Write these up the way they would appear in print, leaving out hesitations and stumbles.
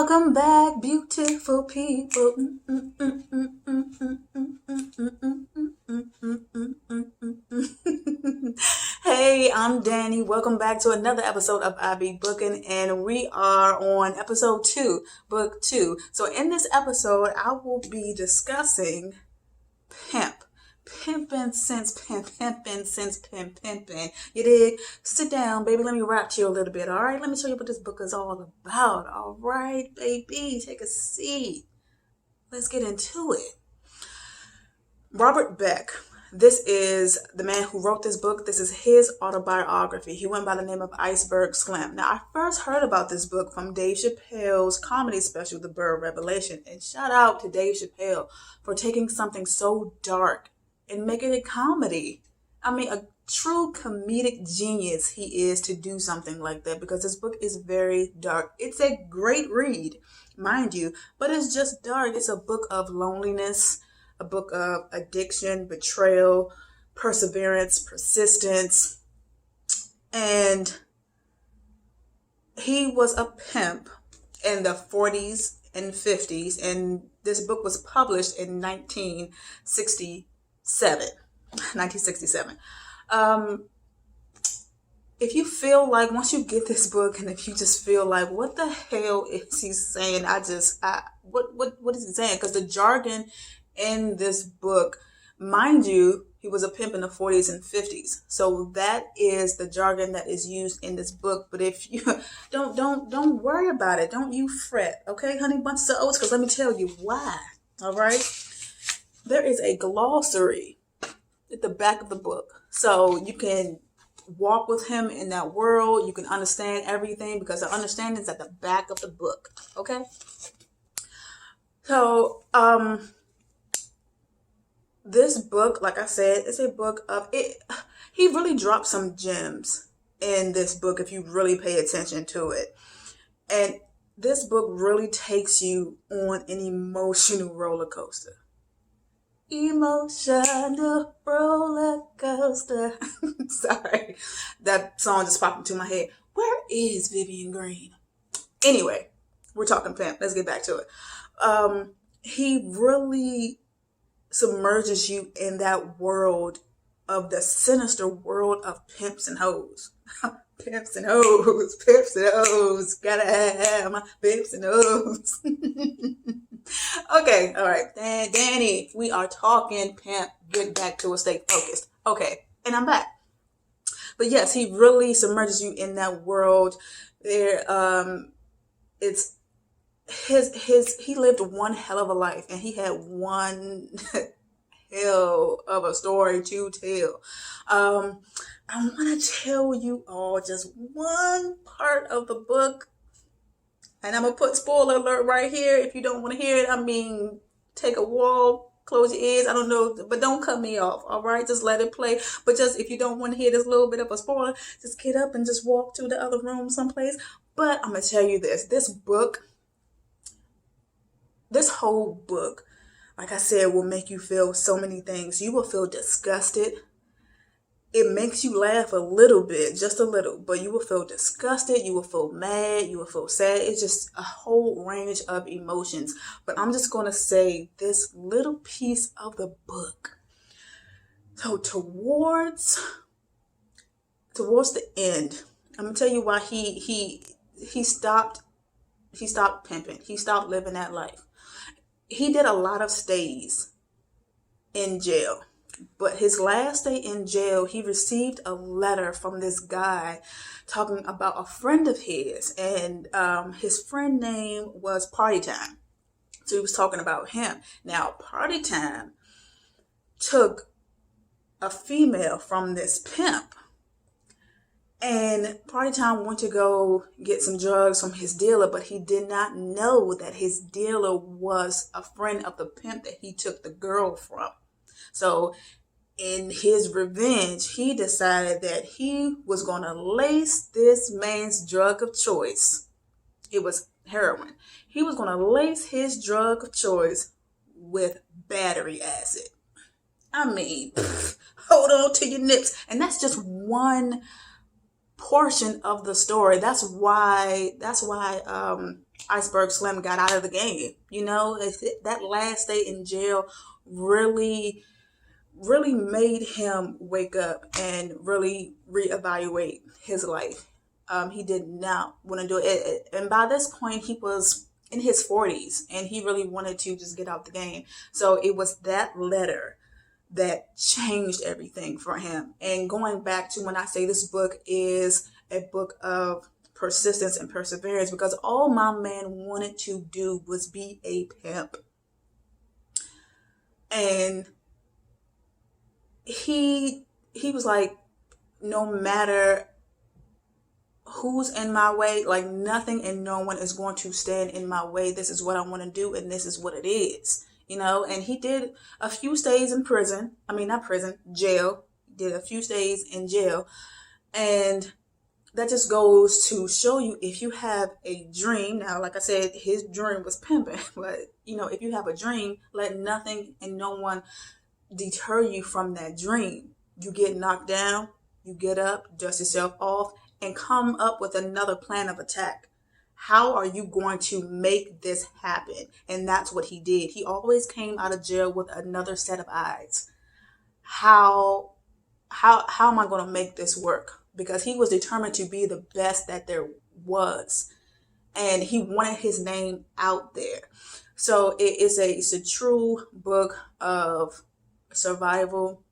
Welcome back, beautiful people. Hey, I'm Dani. Welcome back to another episode of I Be Booking, and we are on episode 2, book 2. So in this episode, I will be discussing Pimp. Pimpin' since pimpin'. You dig? Sit down, baby. Let me rap to you a little bit, all right? Let me show you what this book is all about, all right, baby? Take a seat. Let's get into it. Robert Beck. This is the man who wrote this book. This is his autobiography. He went by the name of Iceberg Slim. Now, I first heard about this book from Dave Chappelle's comedy special, The Bird Revelation. And shout out to Dave Chappelle for taking something so dark and making it comedy. I mean, a true comedic genius he is to do something like that, because this book is very dark. It's a great read, mind you, but it's just dark. It's a book of loneliness, a book of addiction, betrayal, perseverance, persistence. And he was a pimp in the 40s and 50s, and this book was published in 1967. If you feel like, once you get this book, and if you just feel like, what the hell is he saying? What is he saying? Because the jargon in this book, mind you, he was a pimp in the 40s and 50s. So that is the jargon that is used in this book. But if you don't worry about it. Don't you fret. Okay, honey bunches of oats, because let me tell you why. All right. There is a glossary at the back of the book. So you can walk with him in that world. You can understand everything, because the understanding is at the back of the book. Okay. So, this book, like I said, is a book of it. He really dropped some gems in this book if you really pay attention to it. And this book really takes you on an emotional roller coaster. Emotional roller coaster. Sorry, that song just popped into my head. Where is Vivian Green? Anyway, we're talking Pimp. Let's get back to it. He really submerges you in that world of the sinister world of pimps and hoes. Pimps and hoes, pimps and hoes. Gotta have my pimps and hoes. Okay, all right. Dani, we are talking Pimp. Get back to it. Stay focused. Okay, and I'm back. But yes, he really submerges you in that world. There, it's he lived one hell of a life, and he had one hell of a story to tell. I want to tell you all just one part of the book, and I'm gonna put spoiler alert right here. If you don't want to hear it, I mean, take a walk, close your ears. I don't know, but don't cut me off. All right, just let it play. But just, if you don't want to hear this little bit of a spoiler, just get up and just walk to the other room someplace. But I'm gonna tell you this book. This whole book, like I said, will make you feel so many things. You will feel disgusted. It makes you laugh a little bit, just a little, but you will feel disgusted. You will feel mad. You will feel sad. It's just a whole range of emotions. But I'm just going to say this little piece of the book. So towards the end, I'm going to tell you why he stopped pimping. He stopped living that life. He did a lot of stays in jail, but his last day in jail, he received a letter from this guy talking about a friend of his, and his friend name was Party Time. So he was talking about him. Now, Party Time took a female from this pimp, and Party Time went to go get some drugs from his dealer, but he did not know that his dealer was a friend of the pimp that he took the girl from. So in his revenge, he decided that he was going to lace this man's drug of choice. It was heroin. He was going to lace his drug of choice with battery acid. I mean, hold on to your nips. And that's just one portion of the story. That's why Iceberg Slim got out of the game. You know, that last day in jail really, really made him wake up and really reevaluate his life. He did not want to do it. And by this point, he was in his 40s and he really wanted to just get out the game. So it was that letter that changed everything for him. And going back to when I say this book is a book of persistence and perseverance, because all my man wanted to do was be a pimp. And he was like, no matter who's in my way, like nothing and no one is going to stand in my way. This is what I want to do and this is what it is, you know. And he did a few stays in prison. I mean, not prison, jail. He did a few stays in jail. And that just goes to show you, if you have a dream, now, like I said, his dream was pimping, but you know, if you have a dream, let nothing and no one deter you from that dream. You get knocked down, you get up, dust yourself off, and come up with another plan of attack. How are you going to make this happen? And that's what he did. He always came out of jail with another set of eyes. How am I going to make this work? Because he was determined to be the best that there was. And he wanted his name out there. So it's a true book of survival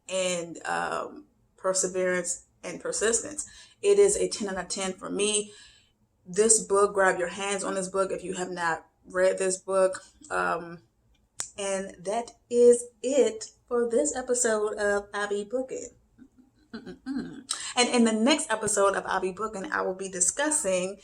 and perseverance and persistence. It is a 10 out of 10 for me. This book, grab your hands on this book if you have not read this book. And that is it for this episode of I Be Booking. And in the next episode of I Be Booking, I will be discussing